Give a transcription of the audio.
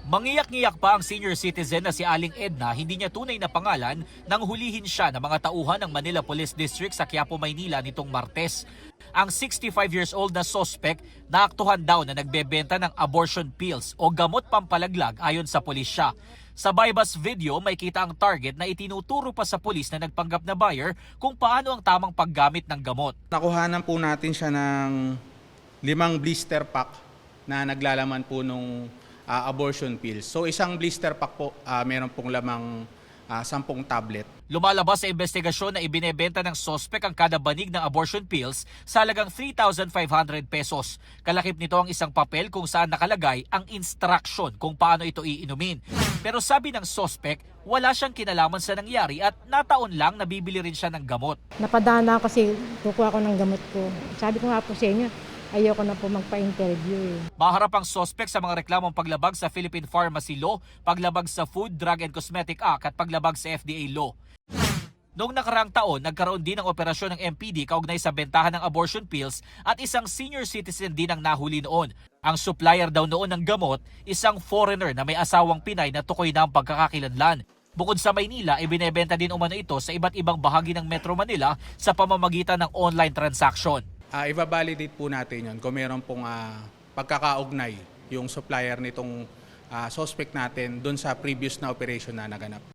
Mangiyak-ngiyak pa ang senior citizen na si Aling Edna, hindi niya tunay na pangalan nang hulihin siya ng mga tauhan ng Manila Police District sa Quiapo, Maynila nitong Martes. Ang 65 years old na suspect naaktuhan daw na nagbebenta ng abortion pills o gamot pampalaglag ayon sa pulisya. Sa bypass video, may kita ang target na itinuturo pa sa pulis na nagpanggap na buyer kung paano ang tamang paggamit ng gamot. Nakuhanan po natin siya ng 5 blister pack na naglalaman po nung abortion pills. So isang blister pack po, meron pong lamang 10 tablet. Lumalabas sa investigasyon na ibinebenta ng sospek ang kada banig ng abortion pills sa halagang 3,500 pesos. Kalakip nito ang isang papel kung saan nakalagay ang instruction kung paano ito iinumin. Pero sabi ng sospek, wala siyang kinalaman sa nangyari at nataon lang nabibili rin siya ng gamot. Napadana kasi kukuha ko ng gamot ko. Sabi ko nga po sa inyo, ayoko na po magpa-interview. Maharap ang sospek sa mga reklamong paglabag sa Philippine Pharmacy Law, paglabag sa Food, Drug and Cosmetic Act at paglabag sa FDA Law. Noong nakaraang taon, nagkaroon din ng operasyon ng MPD kaugnay sa bentahan ng abortion pills at isang senior citizen din ang nahuli noon. Ang supplier daw noon ng gamot, isang foreigner na may asawang Pinay na tukoy na ang pagkakakilanlan. Bukod sa Maynila, ibinebenta din umano ito sa iba't ibang bahagi ng Metro Manila sa pamamagitan ng online transaction. Ibabalidate po natin yun kung meron pong pagkakaugnay yung supplier nitong suspect natin doon sa previous na operation na naganap.